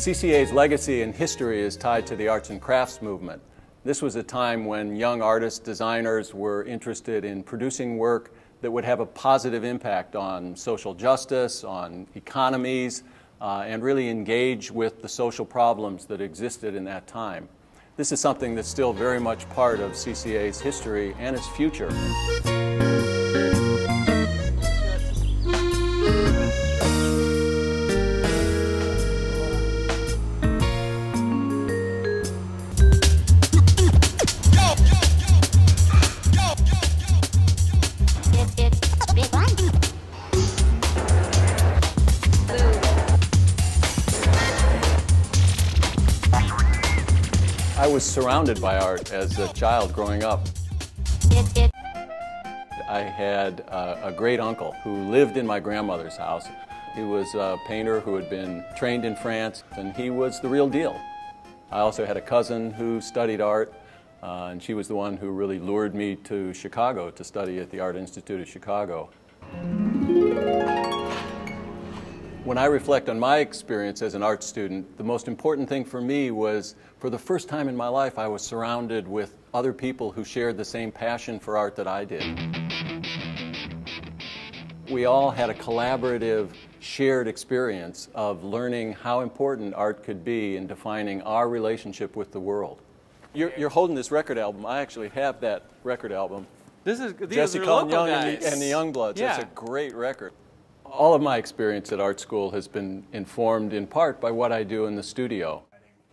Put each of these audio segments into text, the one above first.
CCA's legacy and history is tied to the arts and crafts movement. This was a time when young artists, designers were interested in producing work that would have a positive impact on social justice, on economies, and really engage with the social problems that existed in that time. This is something that's still very much part of CCA's history and its future. I was surrounded by art as a child growing up. I had a great uncle who lived in my grandmother's house. He was a painter who had been trained in France, and he was the real deal. I also had a cousin who studied art, and she was the one who really lured me to Chicago to study at the Art Institute of Chicago. When I reflect on my experience as an art student, the most important thing for me was, for the first time in my life, I was surrounded with other people who shared the same passion for art that I did. We all had a collaborative, shared experience of learning how important art could be in defining our relationship with the world. You're holding this record album. I actually have that record album. These Jesse are Cullen local Young guys. and the Youngbloods. Yeah. That's a great record. All of my experience at art school has been informed in part by what I do in the studio.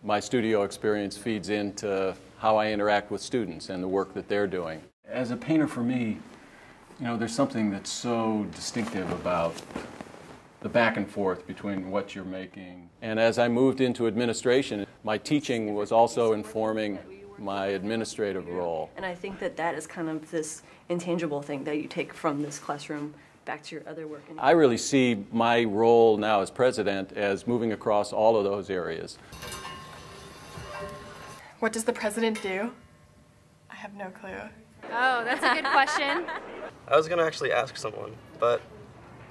My studio experience feeds into how I interact with students and the work that they're doing. As a painter, for me, you know, there's something that's so distinctive about the back and forth between what you're making. And as I moved into administration, my teaching was also informing my administrative role. And I think that that is kind of this intangible thing that you take from this classroom back to your other work. I really see my role now as president as moving across all of those areas. What does the president do? I have no clue. Oh, that's a good question. I was gonna actually ask someone, but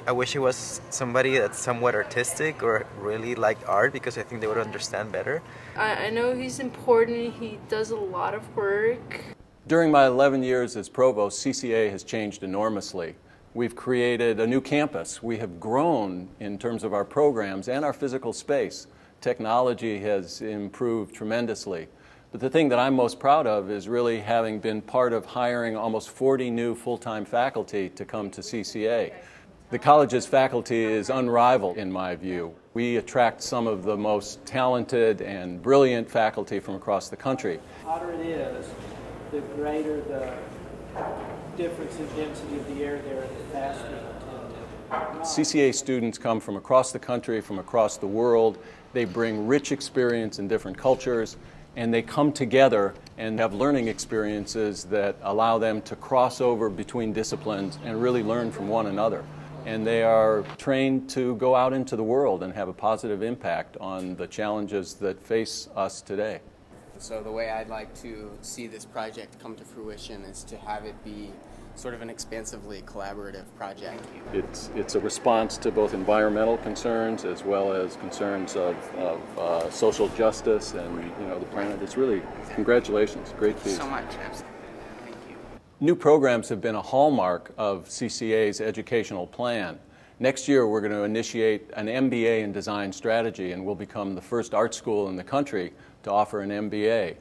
I wish it was somebody that's somewhat artistic or really liked art, because I think they would understand better. I know he's important. He does a lot of work. During my 11 years as provost, CCA has changed enormously. We've created a new campus. We have grown in terms of our programs and our physical space. Technology has improved tremendously. But the thing that I'm most proud of is really having been part of hiring almost 40 new full-time faculty to come to CCA. The college's faculty is unrivaled in my view. We attract some of the most talented and brilliant faculty from across the country. The hotter it is, the greater the difference in density of the air there and the faster it tend to. CCA students come from across the country, from across the world. They bring rich experience in different cultures, and they come together and have learning experiences that allow them to cross over between disciplines and really learn from one another. And they are trained to go out into the world and have a positive impact on the challenges that face us today. So the way I'd like to see this project come to fruition is to have it be sort of an expansively collaborative project. It's a response to both environmental concerns as well as concerns of social justice and, you know, the planet. It's really, congratulations, great piece. So much. Thank you. New programs have been a hallmark of CCA's educational plan. Next year we're going to initiate an MBA in design strategy, and we'll become the first art school in the country to offer an MBA.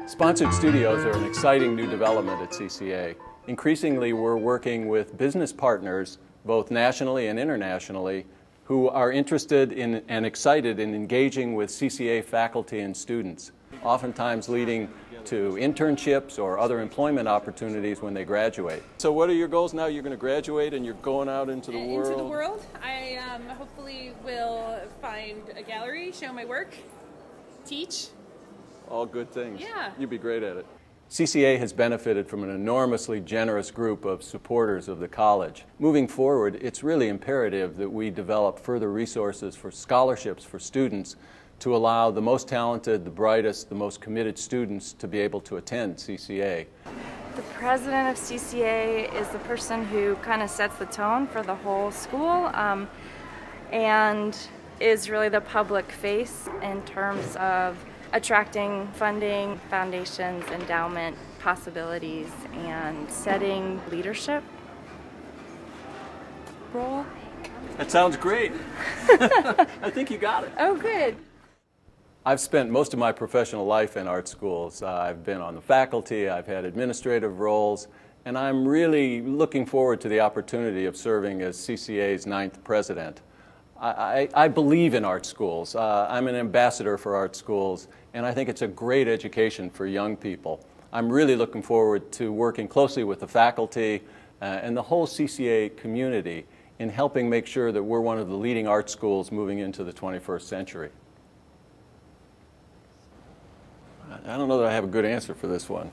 Sponsored studios are an exciting new development at CCA. Increasingly, we're working with business partners, both nationally and internationally, who are interested in and excited in engaging with CCA faculty and students, oftentimes leading to internships or other employment opportunities when they graduate. So what are your goals now? You're going to graduate and you're going out into the world? Into the world. I hopefully will find a gallery, show my work, teach. All good things. Yeah. You'd be great at it. CCA has benefited from an enormously generous group of supporters of the college. Moving forward, it's really imperative that we develop further resources for scholarships for students to allow the most talented, the brightest, the most committed students to be able to attend CCA. The president of CCA is the person who kind of sets the tone for the whole school and is really the public face in terms of attracting funding, foundations, endowment possibilities, and setting leadership role. That sounds great. I think you got it. Oh, good. I've spent most of my professional life in art schools. I've been on the faculty, I've had administrative roles, and I'm really looking forward to the opportunity of serving as CCA's 9th president. I believe in art schools. I'm an ambassador for art schools, and I think it's a great education for young people. I'm really looking forward to working closely with the faculty and the whole CCA community in helping make sure that we're one of the leading art schools moving into the 21st century. I don't know that I have a good answer for this one.